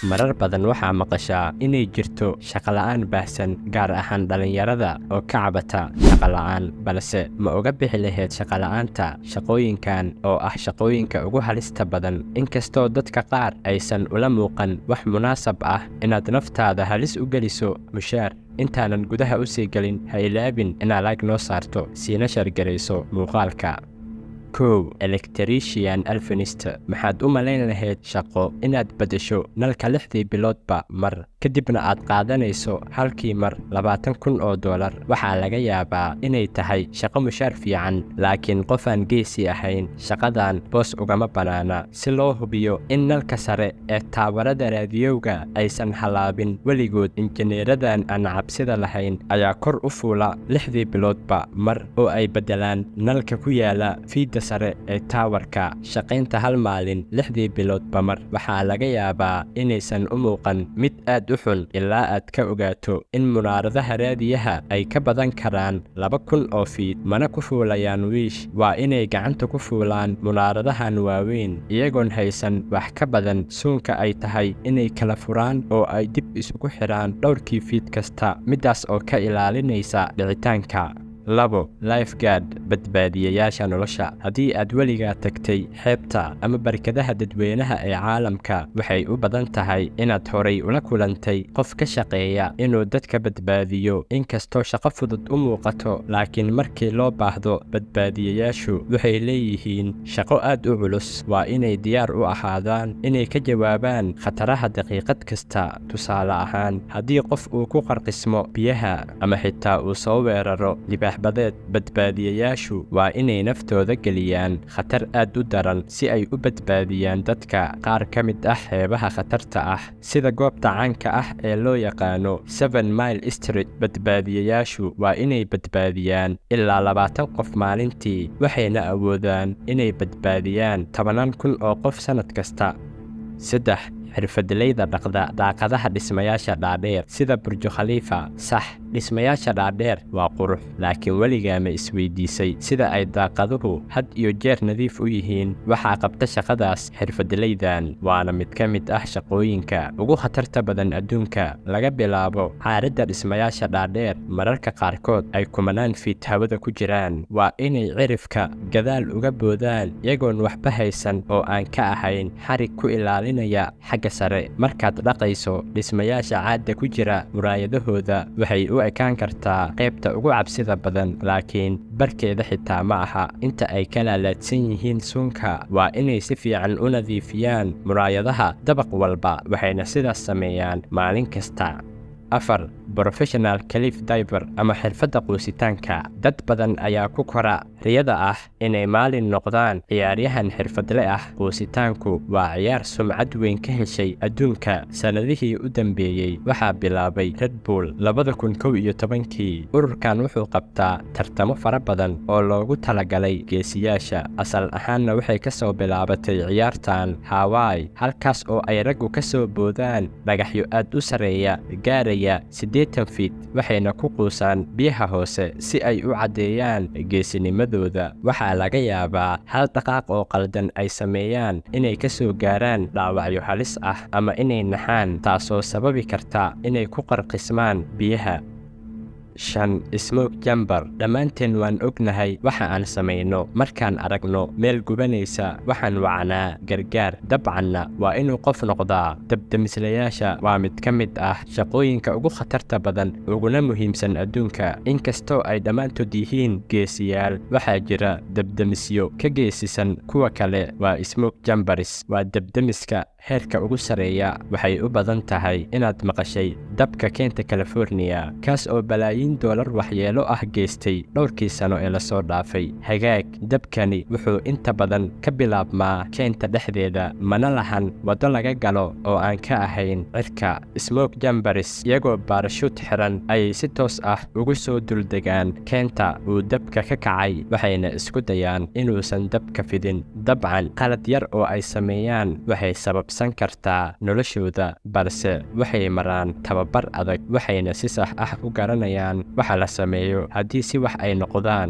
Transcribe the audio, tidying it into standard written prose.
marar badan waxaa maqashaa inay jirto shaqo la'aan baahsan gaar ahaan dhalinyarada oo ka cabata shaqo la'aan balse ma uga bixi lahayd shaqo la'aanta shaqooyinkan oo ah shaqooyinka ugu halista badan inkastoo dadka qaar aysan ula muuqan wax munaasab ah inaad naftaada halis u geliso mushaar intaanan gudaha u sii gelin ha ilaabin inaad like noo saarto siina shargarayso muuqaalka electrician alfinist maxaad u malayn lahayd shaqo inaad beddesho nalka 6 biloodba mar kadibna aad qaadanayso halkii mar $20,000 waxaa laga yaabaa inay tahay shaqo mushaar fiican laakiin qof aan geesi ahayn shaqadan boos ugama banaana si loo hubiyo in nalka sare ee taawarada raadiyowga aysan halaabin weligood injineeradan aan cabsida lahayn ayaa kor u fuula 6 biloodba mar oo ay beddelaan nalka ku yaala fiida sare ee taawarka shaqaynta hal maalin 6 biloodba mar waxaa laga yaabaa inaysan u muuqan mid aad u xun ilaa aad ka ogaato in munaaradaha raadiyaha ay ka badan karaan 2,000 oo fiid mana ku fuulayaan wiish waa inay gacanta ku fuulaan munaaradahan waaweyn iyagoon haysan wax ka badan suunka ay tahay inay kala furaan oo ay dib isugu xidhaan dhowrkii fiid kasta midaas oo ka ilaalinaysa dhicitaanka lifeguard badbaadiyayaasha nolosha haddii aad weligaa tagtay xeebta ama barkadaha dadweynaha ee caalamka waxay u badan tahay inaad horay ula kulantay qof ka shaqeeya inuu dadka badbaadiyo inkastoo shaqo fudud u muuqato laakiin markii loo baahdo badbaadiyayaashu waxay leeyihiin shaqo aad u culus waa inay diyaar u ahaadaan inay ka jawaabaan khataraha daqiiqad kasta tusaale ahaan haddii qof uu ku qarqismo biyaha ama xitaa uu soo weeraro badbaadiyayaashu waa inay naftooda geliyaan khatar aad u daran si ay u badbaadiyaan dadka qaar ka mid ah xeebaha khatarta ah sida goobta caanka ah ee loo yaqaano 7 Mile Street badbaadiyayaashu waa inay badbaadiyaan ilaa 20 qof maalintii waxayna awoodaan inay badbaadiyaan 10,000 oo qof sanad kasta xirfadleyda dhaqda daaqadaha dhismayaasha dhaadheer sida Burj Khalifa sax dhismayaasha dhaadheer waa qurux laakiin weligaa ma isweydiisay sida ay daaqaduhu had iyo jeer nadiif u yihiin waxaa qabta shaqadaas xirfadleydan waana mid ka mid ah shaqooyinka ugu khatarta badan adduunka laga bilaabo xaaradda dhismayaasha dhaadheer mararka qaarkood ay kumanaan fiit hawada ku jiraan waa inay cirifka gadaal uga boodaan iyagoon waxba haysan oo aan ka ahayn xarig ku ilaalinaya sare markaad dhaqayso dhismayaasha caadda ku jira muraayadahooda waxay u ekaan kartaa qaybta ugu cabsida badan laakiin barkeeda xitaa ma aha inta ay ka laalaadsan yihiin suunka waa inay si fiican u nadiifiyaan muraayadaha dabaq walba waxayna sidaas sameeyaan maalin kasta professional cliff diver ama xirfadda quusitaanka dad badan ayaa ku kora riyada ah inay maalin noqdaan ciyaaryahan xirfadle ah quusitaanku waa ciyaar sumcad weyn ka heshay adduunka sanadihii u dambeeyey waxaa bilaabay Red Bull 2011kii ururkan wuxuu qabtaa tartamo fara badan oo loogu talagalay geesiyaasha asal ahaanna waxay ka soo bilaabatay ciyaartan Hawaii halkaas oo ay raggu ka soo boodaan dhagaxyo aad u sareeya gaaraya 80 fiit waxayna ku quusaan biyaha hoose si ay u caddeeyaan geesinimadooda waxaa laga yaabaa hal dhaqaaq oo qaldan ay sameeyaan inay ka soo gaaraan dhaawacyo halis ah ama inay naxaan taasoo sababi karta inay ku qarqismaan biyaha smoke jumper dhammaanteen waan ognahay waxa aan samayno markaan aragno meel gubanaysa waxaan wacnaa gargaar dabcanna waa inuu qof noqdaa dabdamislayaasha waa mid ka mid ah shaqooyinka ugu khatarta badan uguna muhiimsan adduunka inkastoo ay dhammaantood yihiin geesiyaal waxaa jira dabdamisyo ka geesisan kuwa kale waa smoke jumpers waa dabdamiska heerka ugu sareeya waxay u badan tahay inaad maqashay dabka keenta California kaas oo balaayiin $1 waxyeelo ah geystay dhowrkii sano ee la soo dhaafay hagaag dabkani wuxuu inta badan ka bilaabmaa keenta dhexdeeda mana lahan wado laga galo oo aan ka ahayn cirka smoke jumpers iyagoo baarashuut xiran ayay si toos ah ugu soo duldegaan keenta uu dabka ka kacay waxayna isku dayaan inuusan dabka fidin dabcan qalad yar oo ay sameeyaan waxay sababsan kartaa noloshooda balse waxay maraan tababar adag waxayna si sax ah u garanayaan waxa la sameeyo haddii si wax ay noqdaan